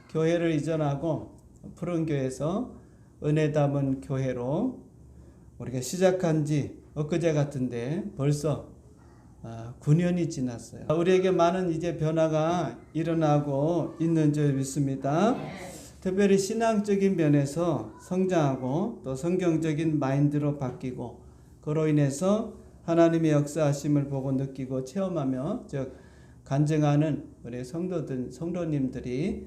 교회를 이전하고 푸른교회에서 은혜 담은 교회로 우리가 시작한 지 엊그제 같은데 벌써 9년이 지났어요. 우리에게 많은 이제 변화가 일어나고 있는 줄 믿습니다. 특별히 신앙적인 면에서 성장하고 또 성경적인 마인드로 바뀌고 그로 인해서 하나님의 역사하심을 보고 느끼고 체험하며 즉 간증하는 우리 성도님들이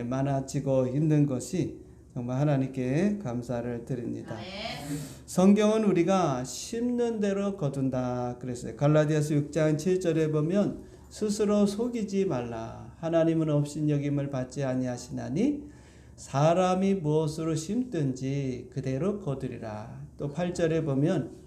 많아지고 있는 것이 정말 하나님께 감사를 드립니다. 성경은 우리가 심는 대로 거둔다 그랬어요. 갈라디아서 6장 7절에 보면 스스로 속이지 말라. 하나님은 업신여김을 받지 아니하시나니 사람이 무엇으로 심든지 그대로 거두리라. 또 8절에 보면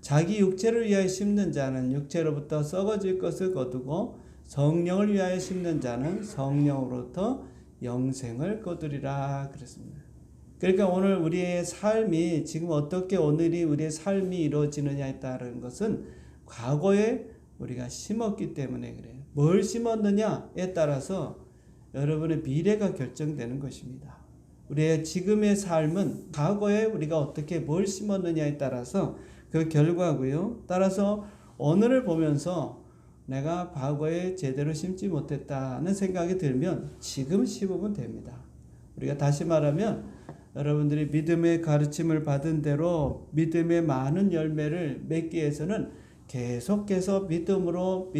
자기 육체를 위하여 심는 자는 육체로부터 썩어질 것을 거두고 성령을 위하여 심는 자는 성령으로부터 영생을 거두리라 그랬습니다. 그러니까 오늘 우리의 삶이 지금 어떻게 오늘이 우리의 삶이 이루어지느냐에 따른 것은 과거에 우리가 심었기 때문에 그래요. 뭘 심었느냐에 따라서 여러분의 미래가 결정되는 것입니다. 우리의 지금의 삶은 과거에 우리가 어떻게 뭘 심었느냐에 따라서 그 결과고요. 따라서 오늘을 보면서 내가 과거에 제대로 심지 못했다는 생각이 들면 지금 심으면 됩니다. 우리가 다시 말하면 여러분들이 믿음의 가르침을 받은 대로 믿음의 많은 열매를 맺기 위해서는 계속해서 믿음으로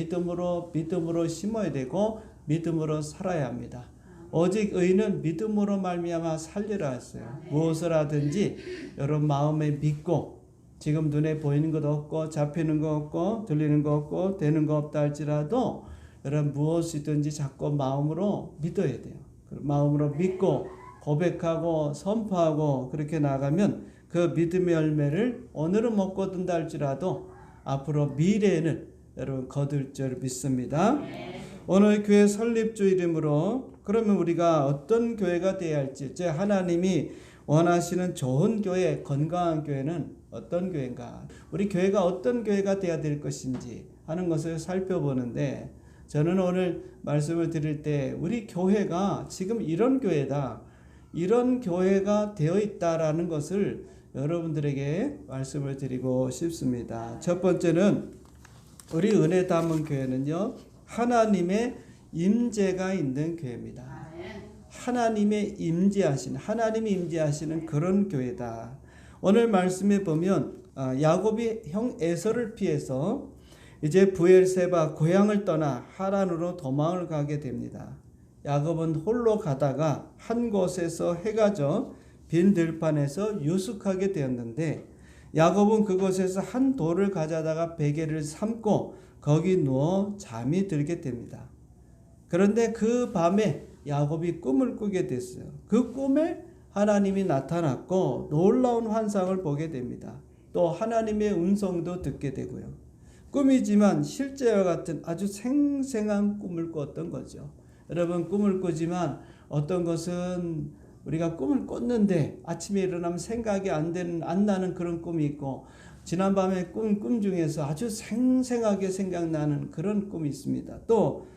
심어야 되고 믿음으로 살아야 합니다. 오직 의인은 믿음으로 말미암아 살리라 했어요. 무엇을 하든지 여러분 마음에 믿고 지금 눈에 보이는 것 없고 잡히는 것 없고 들리는 것 없고 되는 것 없다 할지라도 여러분 무엇이든지 자꾸 마음으로 믿어야 돼요. 마음으로 믿고 고백하고 선포하고 그렇게 나가면 그 믿음의 열매를 오늘은 못 거둔다 할지라도 앞으로 미래에는 여러분 거둘 줄 믿습니다. 오늘 교회 설립주일이므로 그러면 우리가 어떤 교회가 되어야 할지 즉 하나님이 원하시는 좋은 교회, 건강한 교회는 어떤 교회인가? 우리 교회가 어떤 교회가 되어야 될 것인지 하는 것을 살펴보는데 저는 오늘 말씀을 드릴 때 우리 교회가 지금 이런 교회다. 이런 교회가 되어 있다라는 것을 여러분들에게 말씀을 드리고 싶습니다. 첫 번째는 우리 은혜 담은 교회는요. 하나님의 임재가 있는 교회입니다. 하나님이 임재하시는 그런 교회다. 오늘 말씀에 보면 야곱이 형 에서를 피해서 이제 브엘세바 고향을 떠나 하란으로 도망을 가게 됩니다. 야곱은 홀로 가다가 한 곳에서 해가 져 빈 들판에서 유숙하게 되었는데 야곱은 그곳에서 한 돌을 가져다가 베개를 삼고 거기 누워 잠이 들게 됩니다. 그런데 그 밤에 야곱이 꿈을 꾸게 됐어요. 그 꿈에 하나님이 나타났고 놀라운 환상을 보게 됩니다. 또 하나님의 음성도 듣게 되고요. 꿈이지만 실제와 같은 아주 생생한 꿈을 꿨던 거죠. 여러분 꿈을 꾸지만 어떤 것은 우리가 꿈을 꿨는데 아침에 일어나면 생각이 안 나는 그런 꿈이 있고 지난밤에 꿈 중에서 아주 생생하게 생각나는 그런 꿈이 있습니다. 또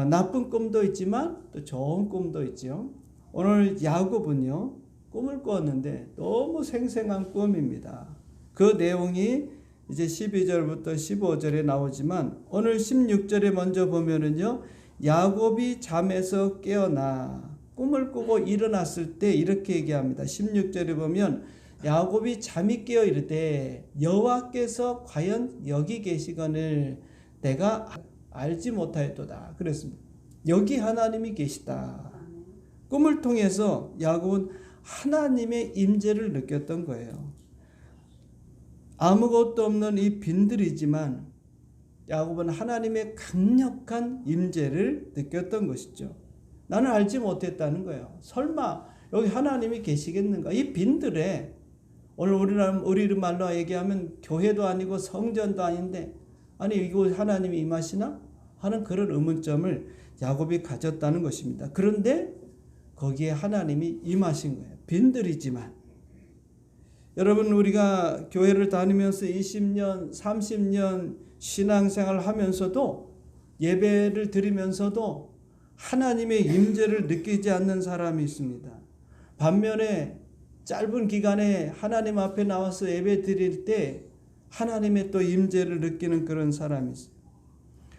나쁜 꿈도 있지만 또 좋은 꿈도 있죠. 오늘 야곱은요 꿈을 꿨는데 너무 생생한 꿈입니다. 그 내용이 이제 12절부터 15절에 나오지만 오늘 16절에 먼저 보면은요 야곱이 잠에서 깨어나 꿈을 꾸고 일어났을 때 이렇게 얘기합니다. 16절에 보면 야곱이 잠이 깨어 이르되 여호와께서 과연 여기 계시거늘 내가 알지 못하였도다 그랬습니다. 여기 하나님이 계시다. 꿈을 통해서 야곱은 하나님의 임재를 느꼈던 거예요. 아무것도 없는 이 빈들이지만 야곱은 하나님의 강력한 임재를 느꼈던 것이죠. 나는 알지 못했다는 거예요. 설마 여기 하나님이 계시겠는가? 이 빈들에 오늘 우리 말로 얘기하면 교회도 아니고 성전도 아닌데 아니 이거 하나님이 임하시나? 하는 그런 의문점을 야곱이 가졌다는 것입니다. 그런데 거기에 하나님이 임하신 거예요. 빈들이지만 여러분 우리가 교회를 다니면서 20년 30년 신앙생활을 하면서도 예배를 드리면서도 하나님의 임재를 느끼지 않는 사람이 있습니다. 반면에 짧은 기간에 하나님 앞에 나와서 예배 드릴 때 하나님의 또 임재를 느끼는 그런 사람이 있어요.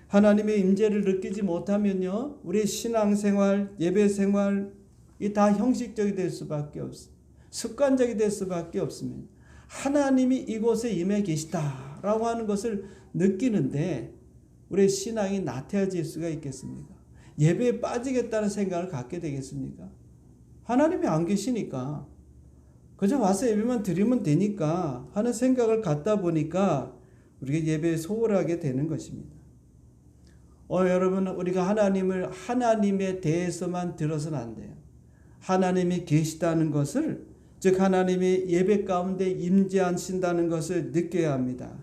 하나님의 임재를 느끼지 못하면요, 우리의 신앙생활, 예배생활 이 다 형식적이 될 수밖에 없어요. 습관적이 될 수밖에 없습니다. 하나님이 이곳에 임해 계시다라고 하는 것을 느끼는데 우리의 신앙이 나태해질 수가 있겠습니까? 예배에 빠지겠다는 생각을 갖게 되겠습니까? 하나님이 안 계시니까 그저 와서 예배만 드리면 되니까 하는 생각을 갖다 보니까 우리가 예배에 소홀하게 되는 것입니다. 여러분, 우리가 하나님에 대해서만 들어서는 안 돼요. 하나님이 계시다는 것을, 즉 하나님이 예배 가운데 임재하신다는 것을 느껴야 합니다.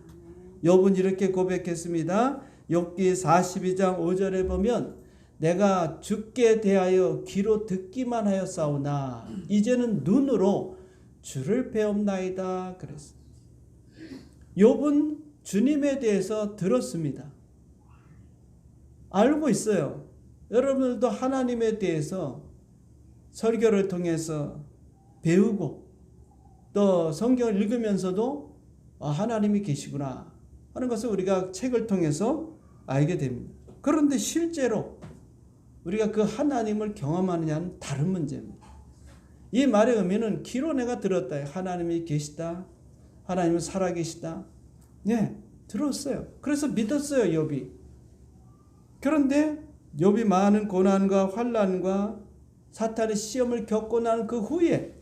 욥은 이렇게 고백했습니다. 욥기 42장 5절에 보면 내가 주께 대하여 귀로 듣기만 하였사오나 이제는 눈으로 주를 배움나이다 그랬습니다. 욥은 주님에 대해서 들었습니다. 알고 있어요. 여러분들도 하나님에 대해서 설교를 통해서 배우고 또 성경을 읽으면서도 하나님이 계시구나 하는 것을 우리가 책을 통해서 알게 됩니다. 그런데 실제로 우리가 그 하나님을 경험하느냐는 다른 문제입니다. 이 말의 의미는 귀로 내가 들었다. 하나님이 계시다. 하나님은 살아계시다. 네, 들었어요. 그래서 믿었어요, 욥이. 그런데 욥이 많은 고난과 환난과 사탄의 시험을 겪고 난 그 후에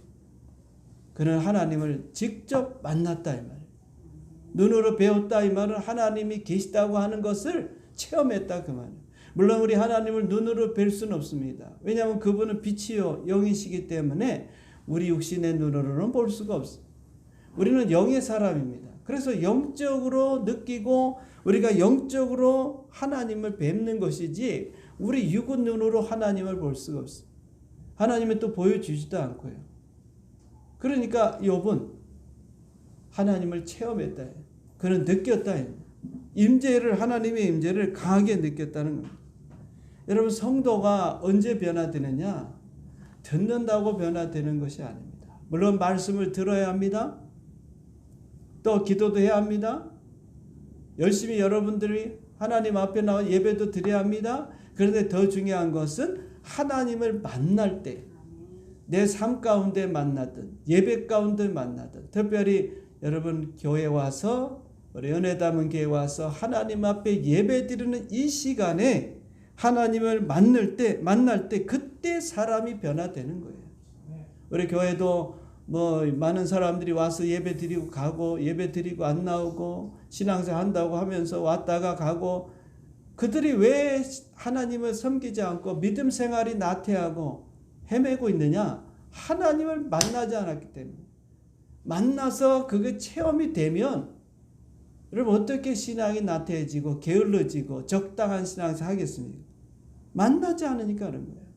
그는 하나님을 직접 만났다 이 말이에요. 눈으로 배웠다 이 말은 하나님이 계시다고 하는 것을 체험했다 그 말이에요. 물론 우리 하나님을 눈으로 뵐 수는 없습니다. 왜냐하면 그분은 빛이요 영이시기 때문에 우리 육신의 눈으로는 볼 수가 없어요. 우리는 영의 사람입니다. 그래서 영적으로 느끼고 우리가 영적으로 하나님을 뵙는 것이지 우리 육은 눈으로 하나님을 볼 수가 없어요. 하나님은 또 보여주지도 않고요. 그러니까 욥은 하나님을 체험했다. 그는 느꼈다. 하나님의 임재를 강하게 느꼈다는 겁니다. 여러분, 성도가 언제 변화되느냐? 듣는다고 변화되는 것이 아닙니다. 물론 말씀을 들어야 합니다. 또 기도도 해야 합니다. 열심히 여러분들이 하나님 앞에 나와 예배도 드려야 합니다. 그런데 더 중요한 것은 하나님을 만날 때, 내 삶 가운데 만나든 예배 가운데 만나든, 특별히 여러분 교회 와서 우리 은혜담은 교회 와서 하나님 앞에 예배 드리는 이 시간에 하나님을 만날 때 그때 사람이 변화되는 거예요. 우리 교회도 많은 사람들이 와서 예배 드리고 가고 예배 드리고 안 나오고 신앙생활 한다고 하면서 왔다가 가고, 그들이 왜 하나님을 섬기지 않고 믿음 생활이 나태하고 헤매고 있느냐? 하나님을 만나지 않았기 때문에. 만나서 그게 체험이 되면 여러분 어떻게 신앙이 나태해지고 게을러지고 적당한 신앙생활 하겠습니까? 만나지 않으니까 그런 거예요.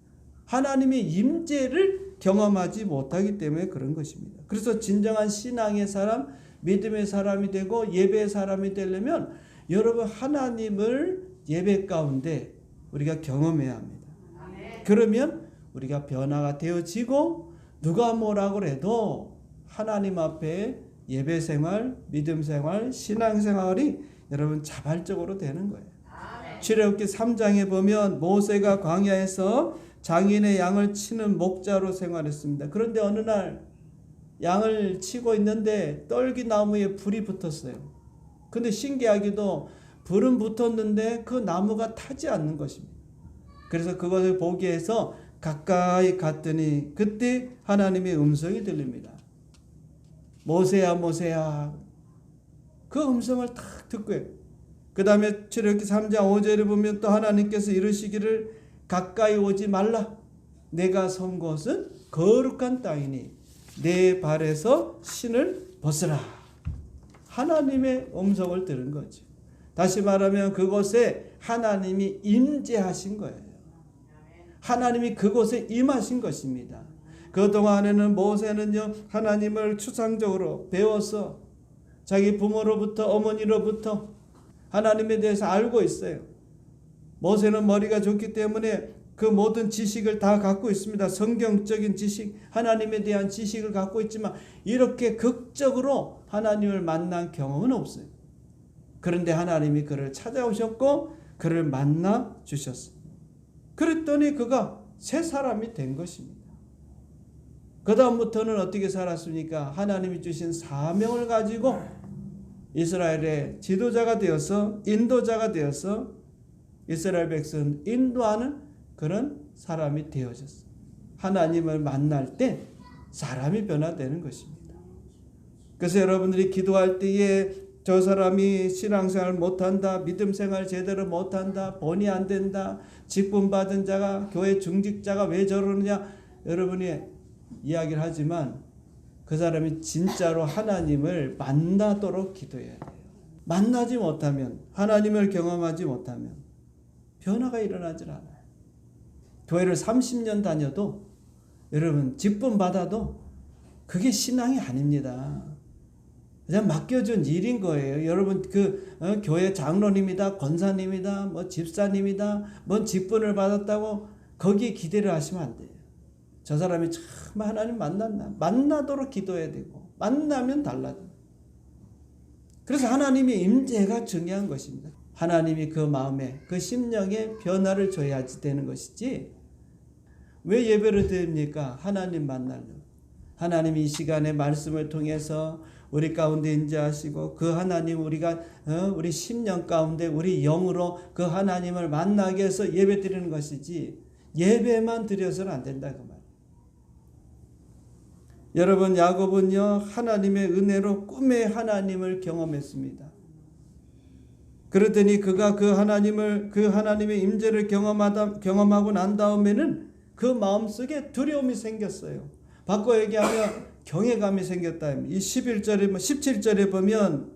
하나님의 임재를 경험하지 못하기 때문에 그런 것입니다. 그래서 진정한 신앙의 사람, 믿음의 사람이 되고 예배의 사람이 되려면 여러분 하나님을 예배 가운데 우리가 경험해야 합니다. 그러면 우리가 변화가 되어지고 누가 뭐라고 해도 하나님 앞에 예배생활, 믿음생활, 신앙생활이 여러분 자발적으로 되는 거예요. 출애굽기 3장에 보면 모세가 광야에서 장인의 양을 치는 목자로 생활했습니다. 그런데 어느 날 양을 치고 있는데 떨기나무에 불이 붙었어요. 근데 신기하게도 불은 붙었는데 그 나무가 타지 않는 것입니다. 그래서 그것을 보기 위해서 가까이 갔더니 그때 하나님의 음성이 들립니다. 모세야 모세야. 그 음성을 딱 듣고요. 그 다음에 출애굽기 3장 5절에 보면 또 하나님께서 이르시기를 가까이 오지 말라. 내가 선 곳은 거룩한 땅이니 내 발에서 신을 벗으라. 하나님의 음성을 들은 거죠. 다시 말하면 그곳에 하나님이 임재하신 거예요. 하나님이 그곳에 임하신 것입니다. 그동안에는 모세는요 하나님을 추상적으로 배워서 자기 부모로부터 어머니로부터 하나님에 대해서 알고 있어요. 모세는 머리가 좋기 때문에 그 모든 지식을 다 갖고 있습니다. 성경적인 지식, 하나님에 대한 지식을 갖고 있지만 이렇게 극적으로 하나님을 만난 경험은 없어요. 그런데 하나님이 그를 찾아오셨고 그를 만나 주셨어요. 그랬더니 그가 새 사람이 된 것입니다. 그 다음부터는 어떻게 살았습니까? 하나님이 주신 사명을 가지고 이스라엘의 지도자가 되어서 인도자가 되어서 이스라엘 백성을 인도하는 그런 사람이 되어졌어요. 하나님을 만날 때 사람이 변화되는 것입니다. 그래서 여러분들이 기도할 때에 저 사람이 신앙생활 못한다, 믿음생활 제대로 못한다, 본이 안 된다, 직분받은 자가, 교회 중직자가 왜 저러느냐 여러분이 이야기를 하지만 그 사람이 진짜로 하나님을 만나도록 기도해야 돼요. 만나지 못하면, 하나님을 경험하지 못하면 변화가 일어나질 않아요. 교회를 30년 다녀도 여러분 직분 받아도 그게 신앙이 아닙니다. 그냥 맡겨준 일인 거예요. 여러분 교회 장로님이다, 권사님이다, 뭐 집사님이다, 뭔 직분을 받았다고 거기에 기대를 하시면 안 돼요. 저 사람이 참 하나님 만나도록 기도해야 되고 만나면 달라져요. 그래서 하나님의 임재가 중요한 것입니다. 하나님이 그 마음에 그 심령에 변화를 줘야지 되는 것이지 왜 예배를 드립니까? 하나님 만나려고. 하나님이 이 시간에 말씀을 통해서 우리 가운데 임재하시고 그 하나님 우리가 우리 심령 가운데 우리 영으로 그 하나님을 만나게 해서 예배 드리는 것이지 예배만 드려서는 안 된다 그 말. 여러분 야곱은요 하나님의 은혜로 꿈에 하나님을 경험했습니다. 그러더니 그가 그 하나님의 임재를 경험하고 난 다음에는 그 마음속에 두려움이 생겼어요. 바꿔 얘기하면 경외감이 생겼다. 이 17절에 보면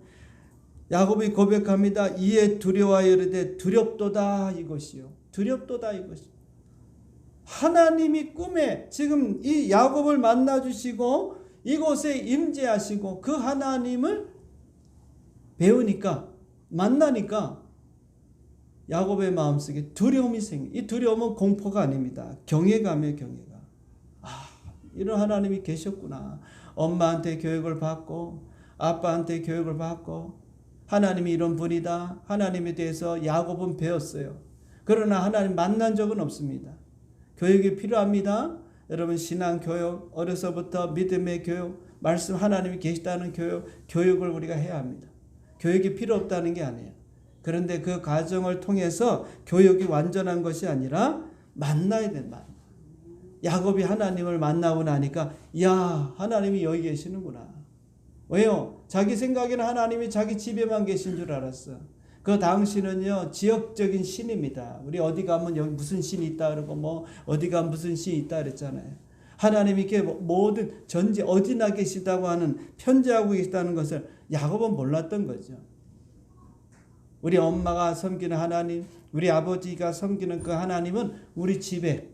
야곱이 고백합니다. 이에 두려워하여 이르되 두렵도다 이것이요. 두렵도다 이것이요. 하나님이 꿈에 지금 이 야곱을 만나주시고 이곳에 임재하시고 그 하나님을 배우니까 만나니까 야곱의 마음속에 두려움이 생겨. 이 두려움은 공포가 아닙니다. 경외감이에요. 경외감. 이런 하나님이 계셨구나. 엄마한테 교육을 받고 아빠한테 교육을 받고 하나님이 이런 분이다. 하나님에 대해서 야곱은 배웠어요. 그러나 하나님 만난 적은 없습니다. 교육이 필요합니다. 여러분 신앙 교육, 어려서부터 믿음의 교육, 말씀 하나님이 계시다는 교육을 우리가 해야 합니다. 교육이 필요 없다는 게 아니에요. 그런데 그 과정을 통해서 교육이 완전한 것이 아니라 만나야 된다. 야곱이 하나님을 만나고 나니까 야 하나님이 여기 계시는구나. 왜요? 자기 생각에는 하나님이 자기 집에만 계신 줄 알았어. 그 당시는요 지역적인 신입니다. 우리 어디 가면 여기 무슨 신이 있다 그러고 뭐 어디 가면 무슨 신이 있다 그랬잖아요. 하나님이 이렇게 모든 전지 어디나 계시다고 하는 편재하고 계시다는 것을 야곱은 몰랐던 거죠. 우리 엄마가 섬기는 하나님, 우리 아버지가 섬기는 그 하나님은 우리 집에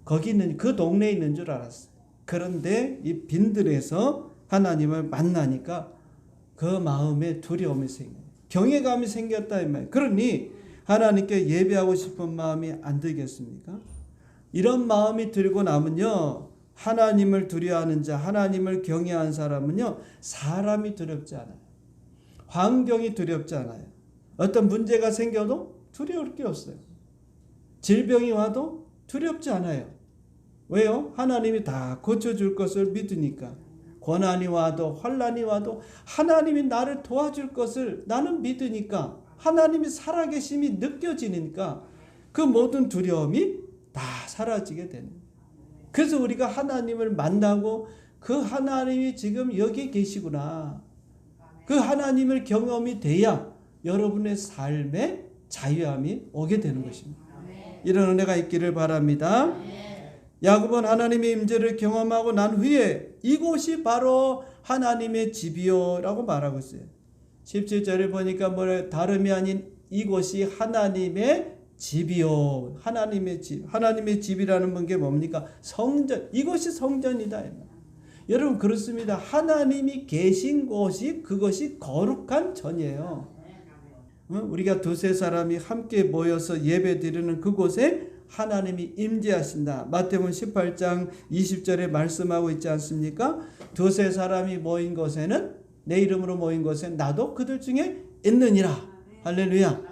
거기 있는 그 동네에 있는 줄 알았어요. 그런데 이 빈들에서 하나님을 만나니까 그 마음에 두려움이 생겨요. 경외감이 생겼다 이 말이에요. 그러니 하나님께 예배하고 싶은 마음이 안 들겠습니까? 이런 마음이 들고 나면요 하나님을 두려워하는 자, 하나님을 경외하는 사람은요 사람이 두렵지 않아요. 환경이 두렵지 않아요. 어떤 문제가 생겨도 두려울 게 없어요. 질병이 와도 두렵지 않아요. 왜요? 하나님이 다 고쳐줄 것을 믿으니까. 고난이 와도 환난이 와도 하나님이 나를 도와줄 것을 나는 믿으니까 하나님이 살아계심이 느껴지니까 그 모든 두려움이 다 사라지게 되는 거예요. 그래서 우리가 하나님을 만나고 그 하나님이 지금 여기 계시구나. 그 하나님을 경험이 돼야 여러분의 삶에 자유함이 오게 되는 것입니다. 이런 은혜가 있기를 바랍니다. 야곱은 하나님의 임재를 경험하고 난 후에 이곳이 바로 하나님의 집이요 라고 말하고 있어요. 17절에 보니까 다름이 아닌 이곳이 하나님의 집이요. 하나님의 집. 하나님의 집이라는 게 뭡니까? 성전. 이곳이 성전이다. 여러분 그렇습니다. 하나님이 계신 곳이 그것이 거룩한 전이에요. 우리가 두세 사람이 함께 모여서 예배 드리는 그곳에 하나님이 임재하신다. 마태복음 18장 20절에 말씀하고 있지 않습니까? 두세 사람이 모인 곳에는, 내 이름으로 모인 곳에 나도 그들 중에 있느니라. 할렐루야.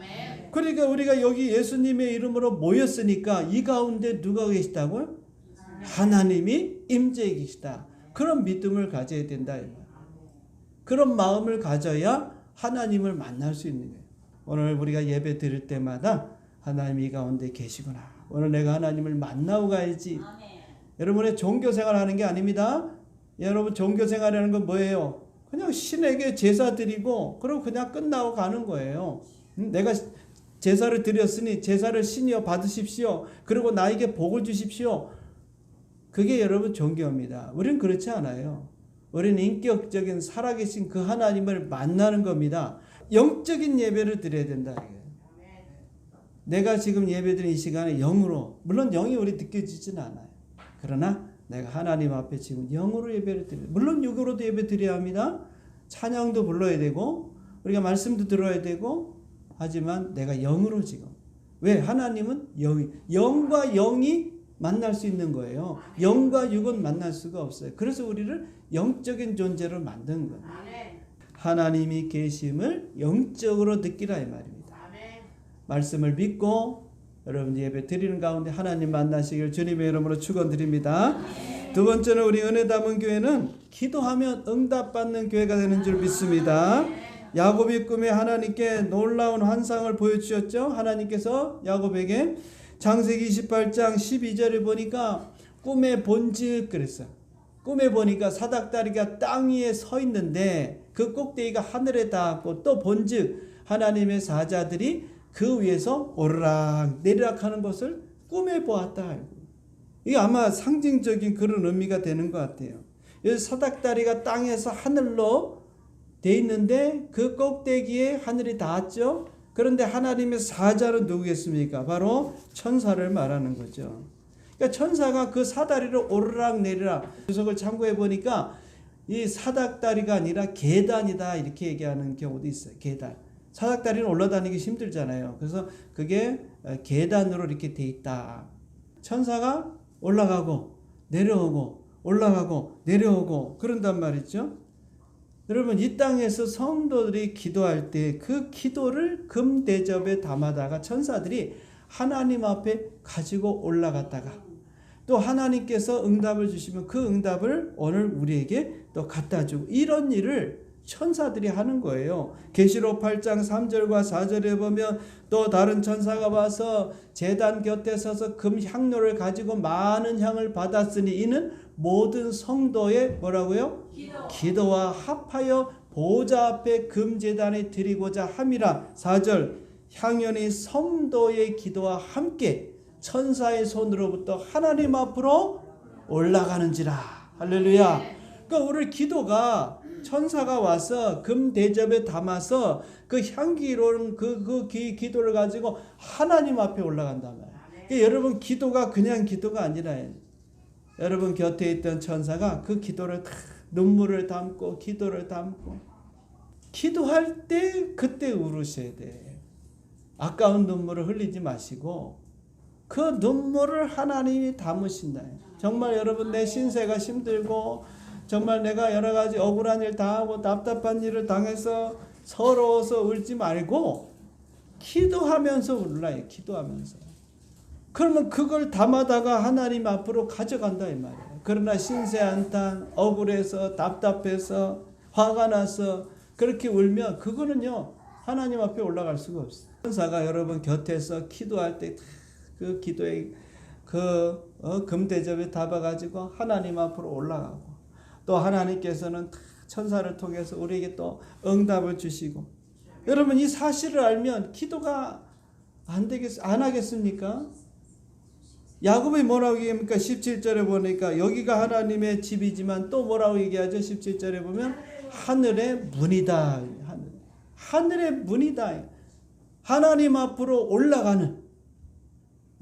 그러니까 우리가 여기 예수님의 이름으로 모였으니까 이 가운데 누가 계시다고요? 하나님이 임재해 계시다. 그런 믿음을 가져야 된다. 그런 마음을 가져야 하나님을 만날 수 있는 거예요. 오늘 우리가 예배 드릴 때마다 하나님이 이 가운데 계시구나. 오늘 내가 하나님을 만나고 가야지. 여러분의 종교생활 하는 게 아닙니다. 여러분 종교생활이라는 건 뭐예요? 그냥 신에게 제사 드리고 그리고 그냥 끝나고 가는 거예요. 내가 제사를 드렸으니 제사를 신이여 받으십시오. 그리고 나에게 복을 주십시오. 그게 여러분 종교입니다. 우리는 그렇지 않아요. 우리는 인격적인 살아계신 그 하나님을 만나는 겁니다. 영적인 예배를 드려야 된다. 내가 지금 예배드린 이 시간에 영으로, 물론 영이 우리 느껴지진 않아요. 그러나 내가 하나님 앞에 지금 영으로 예배를 드려요. 물론 육으로도 예배 드려야 합니다. 찬양도 불러야 되고 우리가 말씀도 들어야 되고, 하지만 내가 영으로 지금. 왜? 하나님은 영과 영이 만날 수 있는 거예요. 영과 육은 만날 수가 없어요. 그래서 우리를 영적인 존재로 만든 거예요. 하나님이 계심을 영적으로 느끼라 이 말입니다. 말씀을 믿고 여러분 예배 드리는 가운데 하나님 만나시길 주님의 이름으로 축원드립니다. 두 번째는 우리 은혜 담은 교회는 기도하면 응답받는 교회가 되는 줄 믿습니다. 야곱이 꿈에 하나님께 놀라운 환상을 보여주셨죠. 하나님께서 야곱에게 창세기 28장 12절에 보니까 꿈에 본즉 그랬어요. 꿈에 보니까 사닥다리가 땅 위에 서 있는데 그 꼭대기가 하늘에 닿았고, 또 본즉 하나님의 사자들이 그 위에서 오르락 내리락 하는 것을 꿈에 보았다. 이게 아마 상징적인 그런 의미가 되는 것 같아요. 여기 사닥다리가 땅에서 하늘로 돼 있는데 그 꼭대기에 하늘이 닿았죠. 그런데 하나님의 사자는 누구겠습니까? 바로 천사를 말하는 거죠. 그러니까 천사가 그 사다리로 오르락 내리락, 주석을 참고해 보니까 이 사닥다리가 아니라 계단이다 이렇게 얘기하는 경우도 있어요. 계단. 사닥다리는 올라다니기 힘들잖아요. 그래서 그게 계단으로 이렇게 돼 있다. 천사가 올라가고 내려오고 올라가고 내려오고 그런단 말이죠. 여러분 이 땅에서 성도들이 기도할 때 그 기도를 금 대접에 담아다가 천사들이 하나님 앞에 가지고 올라갔다가 또 하나님께서 응답을 주시면 그 응답을 오늘 우리에게 또 갖다 주고, 이런 일을 천사들이 하는 거예요. 계시록 8장 3절과 4절에 보면 또 다른 천사가 와서 제단 곁에 서서 금 향로를 가지고 많은 향을 받았으니 이는 모든 성도의 뭐라고요? 기도와 합하여 보좌 앞에 금제단에 드리고자 함이라. 4절 향연이 성도의 기도와 함께 천사의 손으로부터 하나님 앞으로 올라가는지라. 할렐루야. 그러니까 우리 기도가 천사가 와서 금 대접에 담아서 그 향기로운 그 기도를 가지고 하나님 앞에 올라간단 말이에요. 그러니까 여러분 기도가 그냥 기도가 아니라 여러분 곁에 있던 천사가 그 기도를 다 눈물을 담고 기도를 담고, 기도할 때 그때 울으셔야 돼. 아까운 눈물을 흘리지 마시고 그 눈물을 하나님이 담으신다. 정말 여러분 내 신세가 힘들고 정말 내가 여러 가지 억울한 일 당하고 답답한 일을 당해서 서러워서 울지 말고 기도하면서 울라요. 기도하면서. 그러면 그걸 담아다가 하나님 앞으로 가져간다 이 말이에요. 그러나 신세 한탄, 억울해서 답답해서 화가 나서 그렇게 울면 그거는요 하나님 앞에 올라갈 수가 없어요. 천사가 여러분 곁에서 기도할 때 그 기도의 금대접에 담아가지고 하나님 앞으로 올라가고, 또 하나님께서는 천사를 통해서 우리에게 또 응답을 주시고. 여러분 이 사실을 알면 기도가 안 하겠습니까? 야곱이 뭐라고 얘기합니까? 17절에 보니까 여기가 하나님의 집이지만 또 뭐라고 얘기하죠? 17절에 보면 하늘의 문이다. 하늘의 문이다. 하나님 앞으로 올라가는,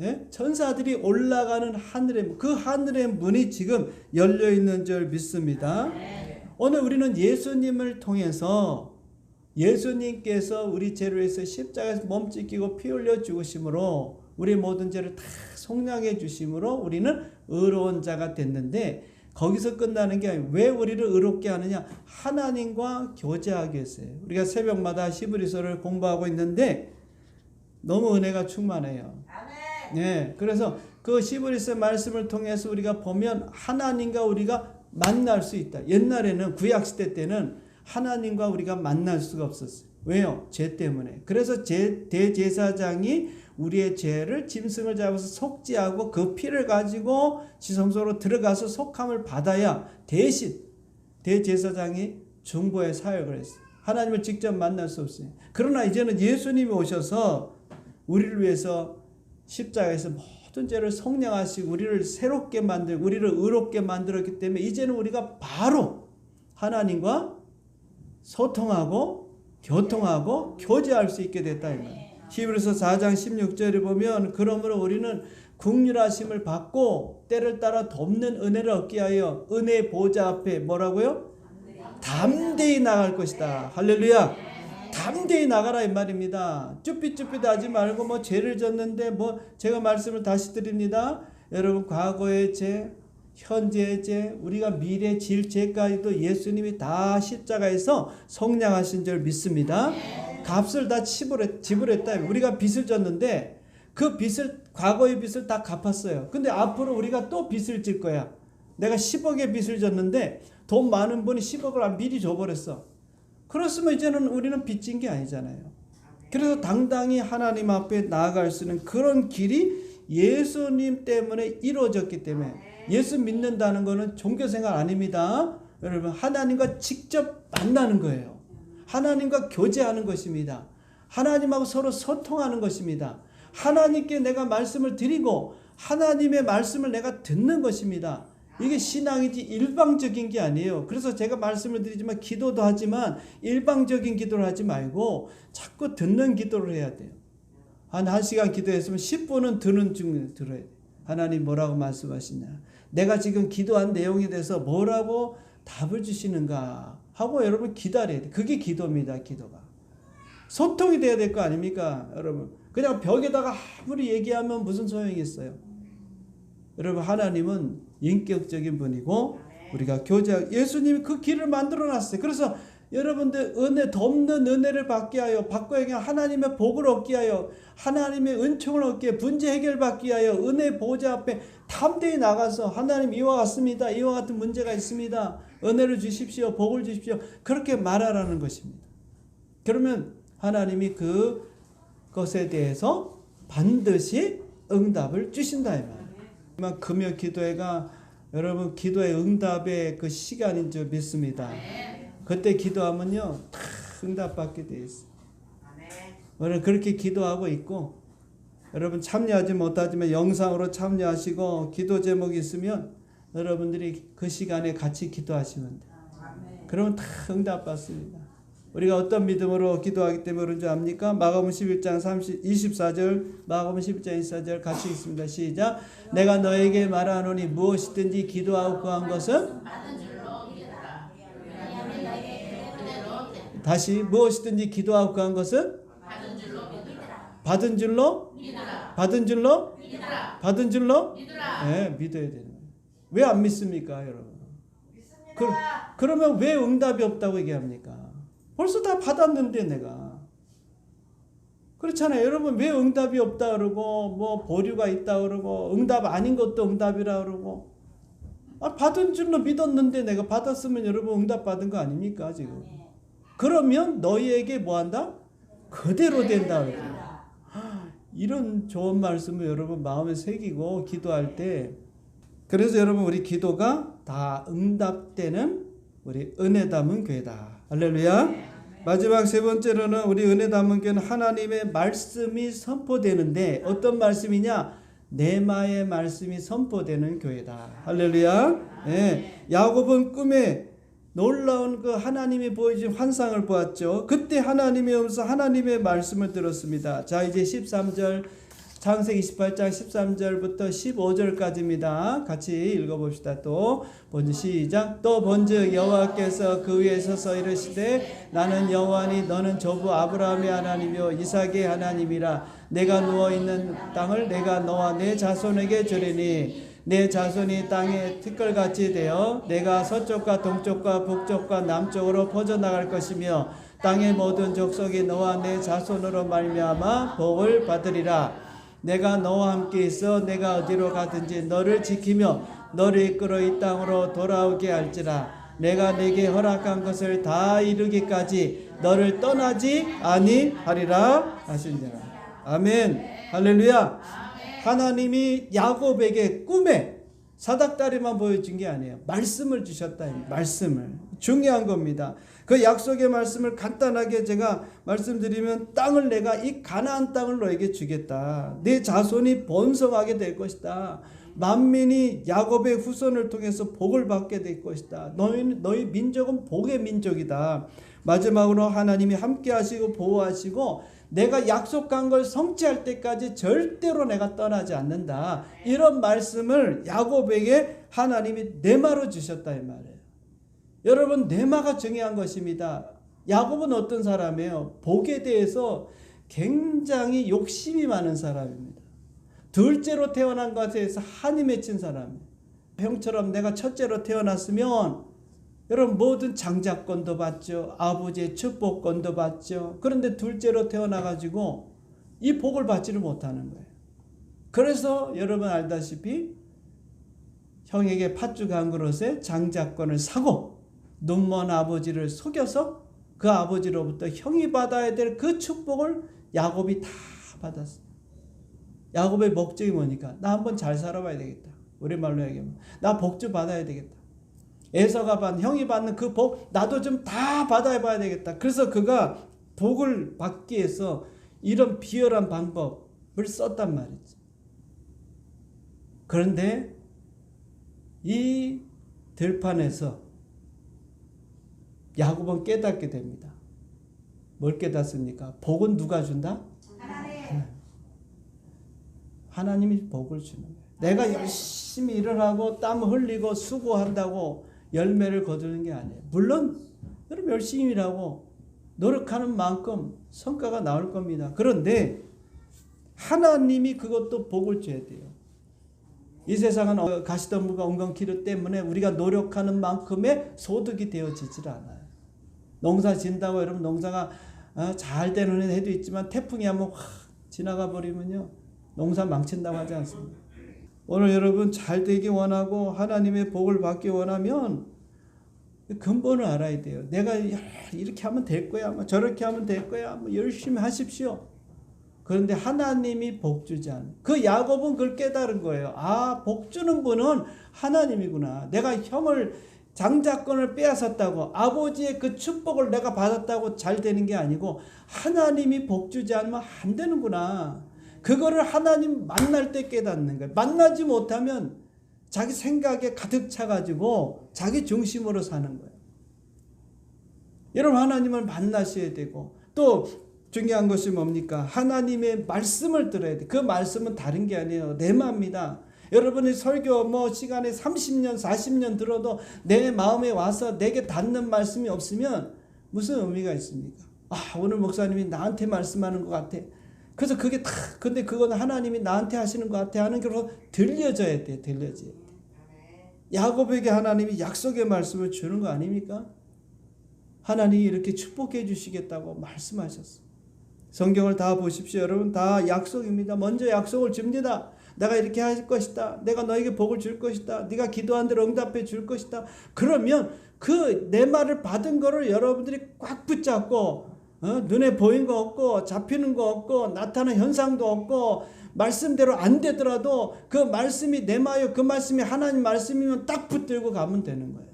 예? 천사들이 올라가는 하늘의 문, 그 하늘의 문이 지금 열려 있는 줄 믿습니다. 오늘 우리는 예수님을 통해서, 예수님께서 우리 죄를 위해서 십자가에서 몸 찢기고 피 흘려 죽으심으로 우리의 모든 죄를 다 속량해 주심으로 우리는 의로운 자가 됐는데 거기서 끝나는 게 아니고 왜 우리를 의롭게 하느냐? 하나님과 교제하기 위해서요. 우리가 새벽마다 히브리서를 공부하고 있는데 너무 은혜가 충만해요. 네, 그래서 그 히브리서 말씀을 통해서 우리가 보면 하나님과 우리가 만날 수 있다. 옛날에는 구약시대 때는 하나님과 우리가 만날 수가 없었어요. 왜요? 죄 때문에. 그래서 대제사장이 우리의 죄를 짐승을 잡아서 속죄하고 그 피를 가지고 지성소로 들어가서 속함을 받아야 대신 대제사장이 중보의 사역을 했어요. 하나님을 직접 만날 수 없어요. 그러나 이제는 예수님이 오셔서 우리를 위해서 십자가에서 모든 죄를 속량하시고 우리를 새롭게 만들고 우리를 의롭게 만들었기 때문에 이제는 우리가 바로 하나님과 소통하고 교통하고 교제할 수 있게 됐다 이 말이에요. 히브리서 4장 16절에 보면 그러므로 우리는 긍휼하심을 받고 때를 따라 돕는 은혜를 얻게 하여 은혜 보좌 앞에 뭐라고요? 담대히 나갈 것이다. 할렐루야. 담대히 나가라 이 말입니다. 쭈삣쭈삣 하지 말고 뭐 죄를 졌는데 뭐 제가 말씀을 다시 드립니다. 여러분 과거의 죄, 현재의 죄, 우리가 미래 질 죄까지도 예수님이 다 십자가에서 속량하신 줄 믿습니다. 값을 다 지불했다. 우리가 빚을 졌는데 그 빚을 과거의 빚을 다 갚았어요. 근데 앞으로 우리가 또 빚을 질 거야. 내가 10억의 빚을 졌는데 돈 많은 분이 10억을 미리 줘버렸어. 그렇으면 이제는 우리는 빚진 게 아니잖아요. 그래서 당당히 하나님 앞에 나아갈 수 있는 그런 길이 예수님 때문에 이루어졌기 때문에 예수 믿는다는 것은 종교생활 아닙니다. 여러분 하나님과 직접 만나는 거예요. 하나님과 교제하는 것입니다. 하나님하고 서로 소통하는 것입니다. 하나님께 내가 말씀을 드리고 하나님의 말씀을 내가 듣는 것입니다. 이게 신앙이지 일방적인 게 아니에요. 그래서 제가 말씀을 드리지만 기도도 하지만 일방적인 기도를 하지 말고 자꾸 듣는 기도를 해야 돼요. 한 1시간 기도했으면 10분은 듣는 중에 들어야 돼요. 하나님 뭐라고 말씀하시냐. 내가 지금 기도한 내용에 대해서 뭐라고 답을 주시는가 하고 여러분 기다려야 돼요. 그게 기도입니다. 기도가. 소통이 돼야 될 거 아닙니까? 여러분. 그냥 벽에다가 아무리 얘기하면 무슨 소용이 있어요. 여러분 하나님은 인격적인 분이고 우리가 예수님이 그 길을 만들어 놨어요. 그래서 여러분들 은혜 돕는 은혜를 받게 하여 받고 하나님의 복을 얻게 하여 하나님의 은총을 얻게 하여 문제 해결 받게 하여 은혜 보좌 앞에 담대히 나가서 하나님 이와 같습니다. 이와 같은 문제가 있습니다. 은혜를 주십시오. 복을 주십시오. 그렇게 말하라는 것입니다. 그러면 하나님이 그것에 대해서 반드시 응답을 주신다 이 말이에요. 금요 기도회가 여러분 기도의 응답의 그 시간인 줄 믿습니다. 그때 기도하면요 다 응답받게 돼 있어요. 오늘 그렇게 기도하고 있고 여러분 참여하지 못하지만 영상으로 참여하시고 기도 제목이 있으면 여러분들이 그 시간에 같이 기도하시면 돼요. 그러면 다 응답받습니다. 우리가 어떤 믿음으로 기도하기 때문에 그런 줄 압니까? 마가복음 11장 24절 마가복음 11장 24절 같이 읽습니다. 시작. 내가 너에게 말하노니 무엇이든지 기도하고 구한 것은 다시 무엇이든지 기도하고 구한 것은 받은 줄로 네, 믿어야 되는 거예요. 왜 안 믿습니까, 여러분? 그러면 왜 응답이 없다고 얘기합니까? 벌써 다 받았는데 내가. 그렇잖아요. 여러분 왜 응답이 없다 그러고 뭐 보류가 있다 그러고 응답 아닌 것도 응답이라 그러고 받은 줄로 믿었는데 내가 받았으면 여러분 응답 받은 거 아닙니까 지금? 그러면 너희에게 뭐한다? 그대로 된다. 이런 좋은 말씀을 여러분 마음에 새기고 기도할 때 그래서 여러분 우리 기도가 다 응답되는 우리 은혜 담은 교회다. 할렐루야. 마지막 세 번째로는 우리 은혜 담은 교회는 하나님의 말씀이 선포되는데 어떤 말씀이냐? 내마의 말씀이 선포되는 교회다. 할렐루야. 네. 야곱은 꿈에 놀라운 그 하나님이 보여준 환상을 보았죠. 그때 하나님이 오면서 하나님의 말씀을 들었습니다. 자 이제 13절 창세기 28장 13절부터 15절까지입니다. 같이 읽어봅시다. 또 본즉 시작. 또 본즉 여호와께서 그 위에 서서 이르시되 나는 여호와니 너는 조부 아브라함의 하나님이요 이삭의 하나님이라. 내가 누워있는 땅을 내가 너와 내 자손에게 주리니 내 자손이 땅에 티끌같이 되어 내가 서쪽과 동쪽과 북쪽과 남쪽으로 퍼져나갈 것이며 땅의 모든 족속이 너와 내 자손으로 말미암아 복을 받으리라. 내가 너와 함께 있어 내가 어디로 가든지 너를 지키며 너를 이끌어 이 땅으로 돌아오게 할지라. 내가 내게 허락한 것을 다 이루기까지 너를 떠나지 아니하리라 하시니라. 아멘. 할렐루야. 하나님이 야곱에게 꿈에 사닥다리만 보여준 게 아니에요. 말씀을 주셨다. 말씀을. 중요한 겁니다. 그 약속의 말씀을 간단하게 제가 말씀드리면 땅을 내가 이 가나안 땅을 너에게 주겠다. 네 자손이 번성하게 될 것이다. 만민이 야곱의 후손을 통해서 복을 받게 될 것이다. 너희 민족은 복의 민족이다. 마지막으로 하나님이 함께 하시고 보호하시고 내가 약속한 걸 성취할 때까지 절대로 내가 떠나지 않는다. 이런 말씀을 야곱에게 하나님이 네마로 주셨다 이 말이에요. 여러분, 네마가 중요한 것입니다. 야곱은 어떤 사람이에요? 복에 대해서 굉장히 욕심이 많은 사람입니다. 둘째로 태어난 것에 대해서 한이 맺힌 사람이에요. 형처럼 내가 첫째로 태어났으면 여러분 모든 장자권도 받죠. 아버지의 축복권도 받죠. 그런데 둘째로 태어나가지고 이 복을 받지를 못하는 거예요. 그래서 여러분 알다시피 형에게 팥죽 한 그릇에 장자권을 사고 눈먼 아버지를 속여서 그 아버지로부터 형이 받아야 될 그 축복을 야곱이 다 받았어요. 야곱의 목적이 뭐니까? 나 한번 잘 살아봐야 되겠다. 우리말로 얘기하면 나 복 좀 받아야 되겠다. 에서가 받는 형이 받는 그 복 나도 좀 다 받아봐야 되겠다. 그래서 그가 복을 받기 위해서 이런 비열한 방법을 썼단 말이지. 그런데 이 들판에서 야곱은 깨닫게 됩니다. 뭘 깨닫습니까? 복은 누가 준다? 하나님이 복을 주는 거예요. 내가 열심히 일을 하고 땀 흘리고 수고한다고 열매를 거두는 게 아니에요. 물론 여러분 열심히 일하고 노력하는 만큼 성과가 나올 겁니다. 그런데 하나님이 그것도 복을 줘야 돼요. 이 세상은 가시덤불과 엉겅퀴르 때문에 우리가 노력하는 만큼의 소득이 되어지질 않아요. 농사 진다고 여러분 농사가 잘 되는 해도 있지만 태풍이 한번 확 지나가 버리면요 농사 망친다고 하지 않습니까? 오늘 여러분 잘 되기 원하고 하나님의 복을 받기 원하면 근본을 알아야 돼요. 내가 이렇게 하면 될 거야, 저렇게 하면 될 거야, 열심히 하십시오. 그런데 하나님이 복 주지 않아요. 그 야곱은 그걸 깨달은 거예요. 아, 복 주는 분은 하나님이구나. 내가 형을 장자권을 빼앗았다고 아버지의 그 축복을 내가 받았다고 잘 되는 게 아니고 하나님이 복 주지 않으면 안 되는구나. 그거를 하나님 만날 때 깨닫는 거예요. 만나지 못하면 자기 생각에 가득 차가지고 자기 중심으로 사는 거예요. 여러분 하나님을 만나셔야 되고 또 중요한 것이 뭡니까? 하나님의 말씀을 들어야 돼. 그 말씀은 다른 게 아니에요. 레마입니다. 여러분이 설교 시간에 30년 40년 들어도 내 마음에 와서 내게 닿는 말씀이 없으면 무슨 의미가 있습니까? 오늘 목사님이 나한테 말씀하는 것 같아. 그래서 그게 다 근데 그거는 하나님이 나한테 하시는 것 같아 하는 걸로 들려져야 돼. 들려져야 돼. 야곱에게 하나님이 약속의 말씀을 주는 거 아닙니까? 하나님이 이렇게 축복해 주시겠다고 말씀하셨어요. 성경을 다 보십시오. 여러분 다 약속입니다. 먼저 약속을 줍니다. 내가 이렇게 할 것이다. 내가 너에게 복을 줄 것이다. 네가 기도한 대로 응답해 줄 것이다. 그러면 그 내 말을 받은 거를 여러분들이 꽉 붙잡고 눈에 보인 거 없고 잡히는 거 없고 나타나는 현상도 없고 말씀대로 안 되더라도 그 말씀이 내 마요 그 말씀이 하나님 말씀이면 딱 붙들고 가면 되는 거예요.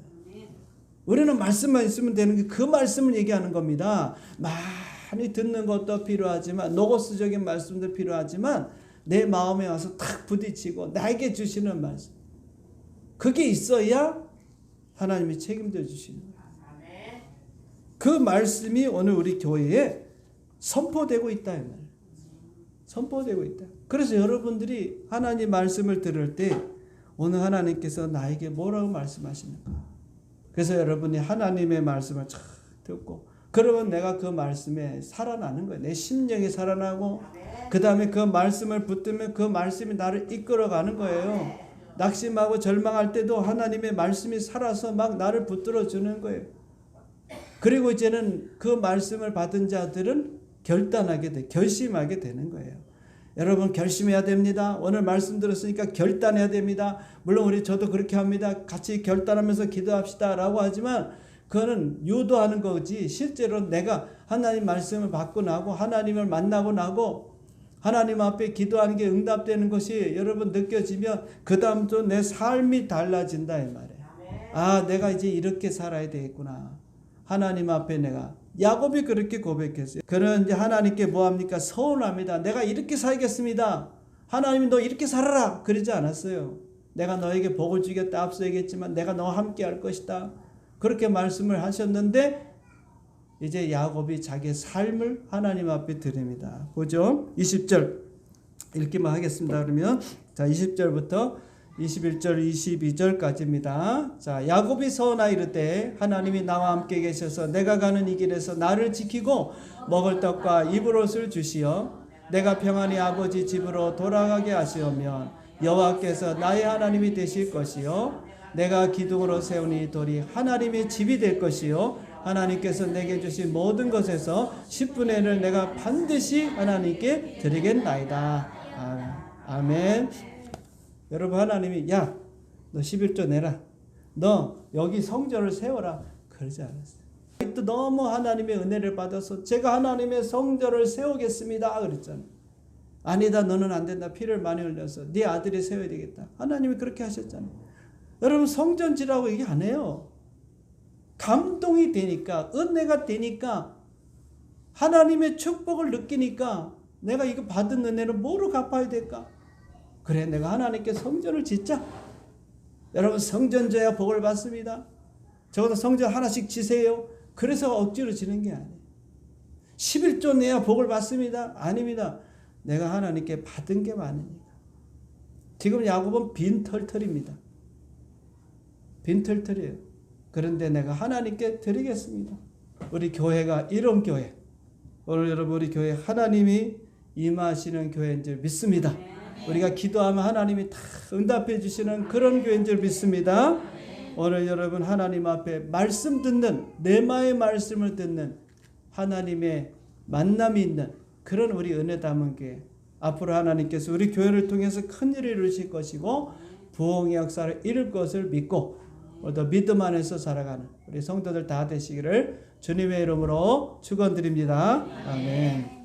우리는 말씀만 있으면 되는 게 그 말씀을 얘기하는 겁니다. 많이 듣는 것도 필요하지만 노고스적인 말씀도 필요하지만 내 마음에 와서 탁 부딪히고 나에게 주시는 말씀 그게 있어야 하나님이 책임져 주시는 거예요. 그 말씀이 오늘 우리 교회에 선포되고 있다 이 말이에요. 선포되고 있다. 그래서 여러분들이 하나님 말씀을 들을 때 오늘 하나님께서 나에게 뭐라고 말씀하시는가. 그래서 여러분이 하나님의 말씀을 잘 듣고 그러면 내가 그 말씀에 살아나는 거예요. 내 심령이 살아나고 그 다음에 그 말씀을 붙들면 그 말씀이 나를 이끌어가는 거예요. 낙심하고 절망할 때도 하나님의 말씀이 살아서 막 나를 붙들어 주는 거예요. 그리고 이제는 그 말씀을 받은 자들은 결단하게 돼, 결심하게 되는 거예요. 여러분 결심해야 됩니다. 오늘 말씀 들었으니까 결단해야 됩니다. 물론 저도 그렇게 합니다. 같이 결단하면서 기도합시다 라고 하지만 그거는 유도하는 거지 실제로 내가 하나님 말씀을 받고 나고 하나님을 만나고 나고 하나님 앞에 기도하는 게 응답되는 것이 여러분 느껴지면 그 다음부터 내 삶이 달라진다 이 말이에요. 아, 내가 이제 이렇게 살아야 되겠구나. 하나님 앞에 내가 야곱이 그렇게 고백했어요. 그는 이제 하나님께 뭐합니까? 서운합니다. 내가 이렇게 살겠습니다. 하나님이 너 이렇게 살아라. 그러지 않았어요. 내가 너에게 복을 주겠다. 앞서 얘기했지만 내가 너와 함께 할 것이다. 그렇게 말씀을 하셨는데 이제 야곱이 자기의 삶을 하나님 앞에 드립니다. 보죠. 20절 읽기만 하겠습니다. 그러면 자 20절부터 21절 22절까지입니다. 자, 야곱이 서원하여 이르되 하나님이 나와 함께 계셔서 내가 가는 이 길에서 나를 지키고 먹을 떡과 입을 옷을 주시어 내가 평안히 아버지 집으로 돌아가게 하시오면 여호와께서 나의 하나님이 되실 것이요 내가 기둥으로 세운 이 돌이 하나님의 집이 될 것이요 하나님께서 내게 주신 모든 것에서 10분의 1을 내가 반드시 하나님께 드리겠나이다. 아멘. 여러분 하나님이 야 너 11조 내라. 너 여기 성전을 세워라. 그러지 않았어요. 또 너무 하나님의 은혜를 받아서 제가 하나님의 성전을 세우겠습니다. 그랬잖아요. 아니다 너는 안 된다. 피를 많이 흘려서 네 아들이 세워야 되겠다. 하나님이 그렇게 하셨잖아요. 여러분 성전지라고 얘기 안 해요. 감동이 되니까 은혜가 되니까 하나님의 축복을 느끼니까 내가 이거 받은 은혜를 뭐로 갚아야 될까? 그래 내가 하나님께 성전을 짓자. 여러분 성전 져야 복을 받습니다. 적어도 성전 하나씩 지세요. 그래서 억지로 지는 게 아니에요. 11조 내야 복을 받습니다. 아닙니다. 내가 하나님께 받은 게 많으니까. 지금 야곱은 빈털털입니다. 빈털털이에요. 그런데 내가 하나님께 드리겠습니다. 우리 교회가 이런 교회. 오늘 여러분 우리 교회 하나님이 임하시는 교회인 줄 믿습니다. 우리가 기도하면 하나님이 다 응답해 주시는 그런 교회인 줄 믿습니다. 오늘 여러분 하나님 앞에 말씀 듣는 내마의 말씀을 듣는 하나님의 만남이 있는 그런 우리 은혜 담은 교회. 앞으로 하나님께서 우리 교회를 통해서 큰 일을 이루실 것이고 부흥의 역사를 이룰 것을 믿고 더 믿음 안에서 살아가는 우리 성도들 다 되시기를 주님의 이름으로 축원드립니다. 아멘.